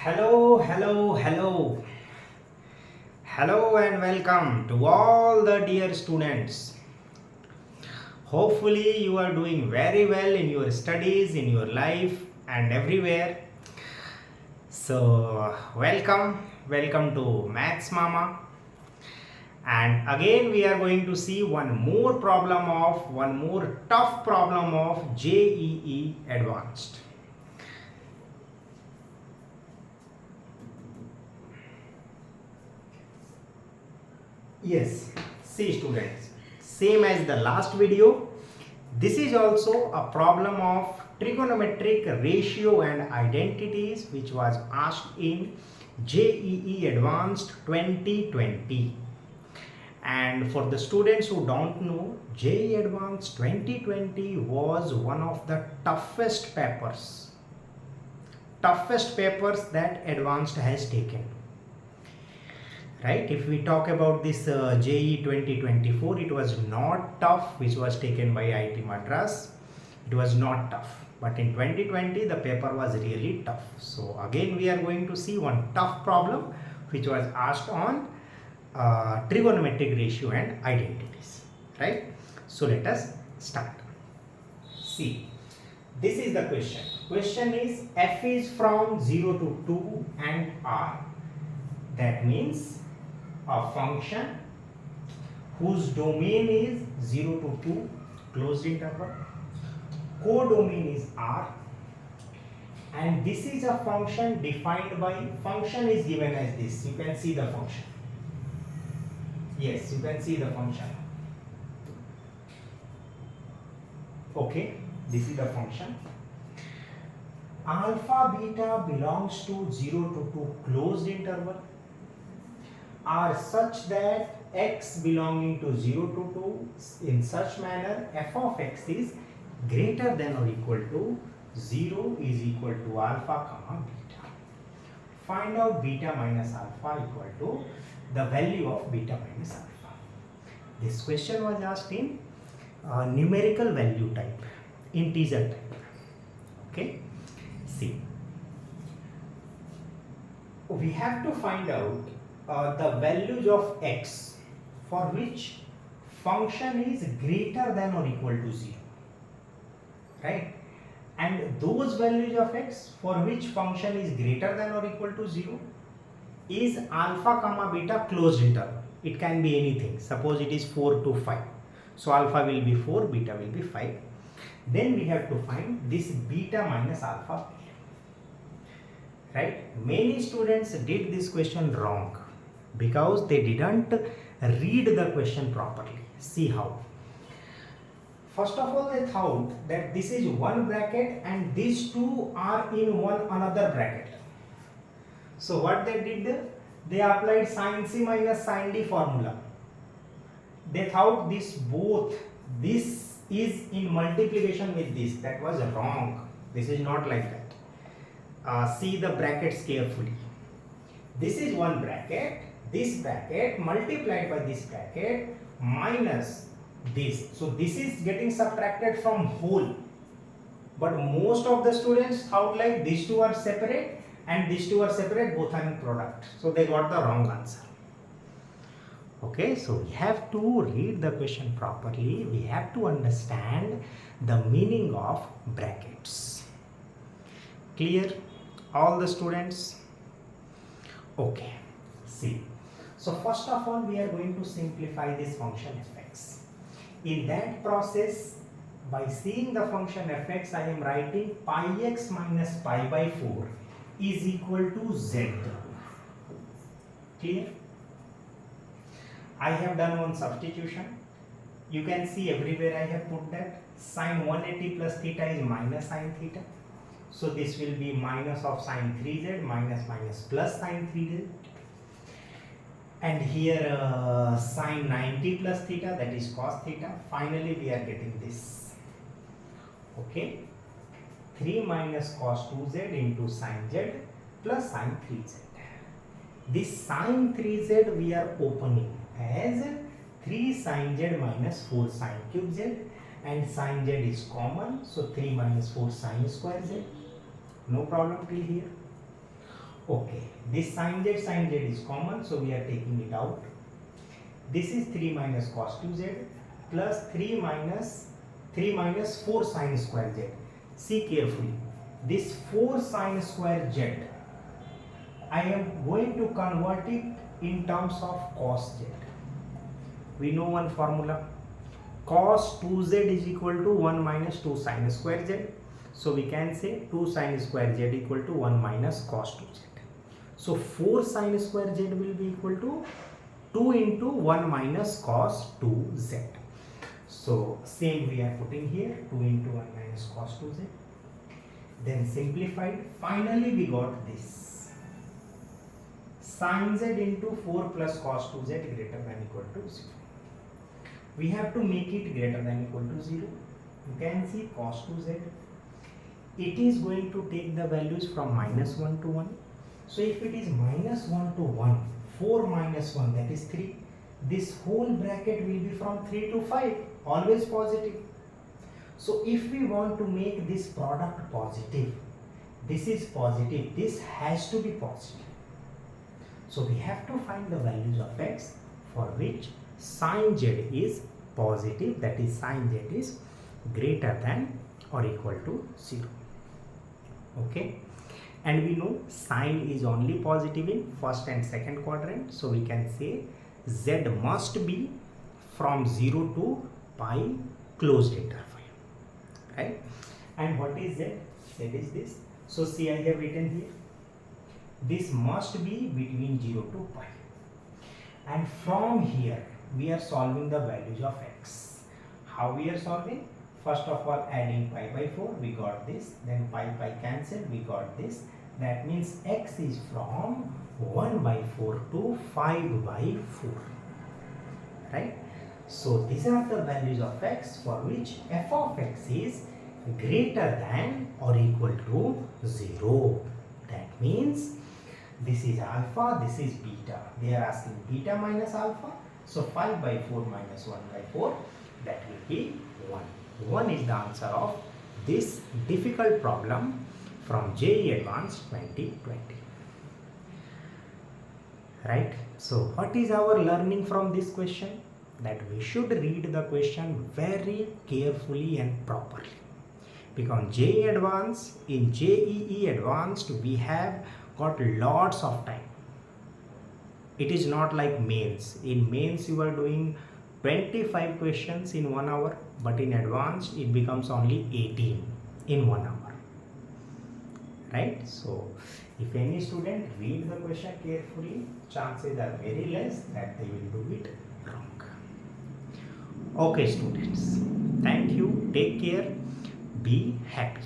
Hello, hello, hello. Hello and welcome to all the dear students. Hopefully, you are doing very well in your studies, in your life, and everywhere. So, welcome to Maths Mama. And again, we are going to see one more tough problem of JEE Advanced. Yes, see students, same as the last video, this is also a problem of trigonometric ratio and identities which was asked in JEE Advanced 2020. And for the students who don't know, JEE Advanced 2020 was one of the toughest papers that Advanced has taken. Right, if we talk about this JEE 2024, it was not tough, which was taken by IIT Madras. It was not tough, but in 2020 the paper was really tough. So again we are going to see one tough problem which was asked on trigonometric ratio and identities. Right, so let us start. See, this is the question is f is from 0 to 2 and r. That means a function whose domain is 0 to 2 closed interval, codomain is R, and this is a function defined by, function is given as this. You can see the function. Yes, you can see the function. Okay, this is the function. Alpha beta belongs to 0 to 2 closed interval are such that x belonging to 0 to 2 in such manner f of x is greater than or equal to 0 is equal to alpha comma beta. Find out beta minus alpha equal to the value of beta minus alpha. This question was asked in numerical value type, integer type. Okay, see, we have to find out the values of x for which function is greater than or equal to 0, right? And those values of x for which function is greater than or equal to 0 is alpha comma beta closed interval. It can be anything. Suppose it is 4 to 5. So alpha will be 4, beta will be 5. Then we have to find this beta minus alpha value. Right? Many students did this question wrong because they didn't read the question properly. See how. First of all, they thought that this is one bracket and these two are in one another bracket. So what they did, they applied sin C minus sin D formula. They thought this is in multiplication with this. That was wrong. This is not like that. See the brackets carefully. This is one bracket. This bracket multiplied by this bracket minus this. So this is getting subtracted from whole. But most of the students thought like these two are separate and these two are separate, both are in product. So they got the wrong answer. Okay, so we have to read the question properly. We have to understand the meaning of brackets. Clear? All the students? Okay, see. So first of all, we are going to simplify this function fx. In that process, by seeing the function fx, I am writing pi x minus pi by 4 is equal to z. Clear? I have done one substitution. You can see everywhere I have put that sine 180 plus theta is minus sine theta. So this will be minus of sine 3z minus plus sine 3z. And here sine 90 plus theta, that is cos theta. Finally we are getting this. Okay, 3 minus cos 2z into sine z plus sine 3z. This sine 3z we are opening as 3 sine z minus 4 sine cube z, and sine z is common, so 3 minus 4 sine square z. No problem till here. Okay, this sin z is common, so we are taking it out. This is 3 minus cos 2z plus 3 minus 4 sin square z. See carefully, this 4 sin square z, I am going to convert it in terms of cos z. We know one formula, cos 2z is equal to 1 minus 2 sin square z. So we can say 2 sin square z equal to 1 minus cos 2z. So 4 sin square z will be equal to 2 into 1 minus cos 2z. So same we are putting here, 2 into 1 minus cos 2z. Then simplified, finally we got this. Sin z into 4 plus cos 2z greater than equal to 0. We have to make it greater than equal to 0. You can see cos 2z. It is going to take the values from minus 1 to 1. So if it is minus 1 to 1, 4 minus 1, that is 3. This whole bracket will be from 3 to 5, always positive. So if we want to make this product positive, this is positive, this has to be positive. So we have to find the values of x for which sin z is positive, that is sin z is greater than or equal to 0. Okay, and we know sin is only positive in first and second quadrant, so we can say z must be from 0 to pi closed interval, right? And what is z? Z is this. So see, I have written here, this must be between 0 to pi, and from here we are solving the values of x. How we are solving? First of all, adding pi by 4, we got this, then pi cancelled, we got this. That means x is from 1 by 4 to 5 by 4, right? So these are the values of x for which f of x is greater than or equal to 0. That means this is alpha, this is beta. They are asking beta minus alpha. So 5 by 4 minus 1 by 4, that will be 1. 1 is the answer of this difficult problem from JEE Advanced 2020. Right? So what is our learning from this question? That we should read the question very carefully and properly. Because JEE Advanced, in JEE Advanced we have got lots of time. It is not like mains. In mains you are doing 25 questions in 1 hour, but in advanced it becomes only 18 in 1 hour, right? So if any student read the question carefully, chances are very less that they will do it wrong. Okay students, thank you, take care, be happy.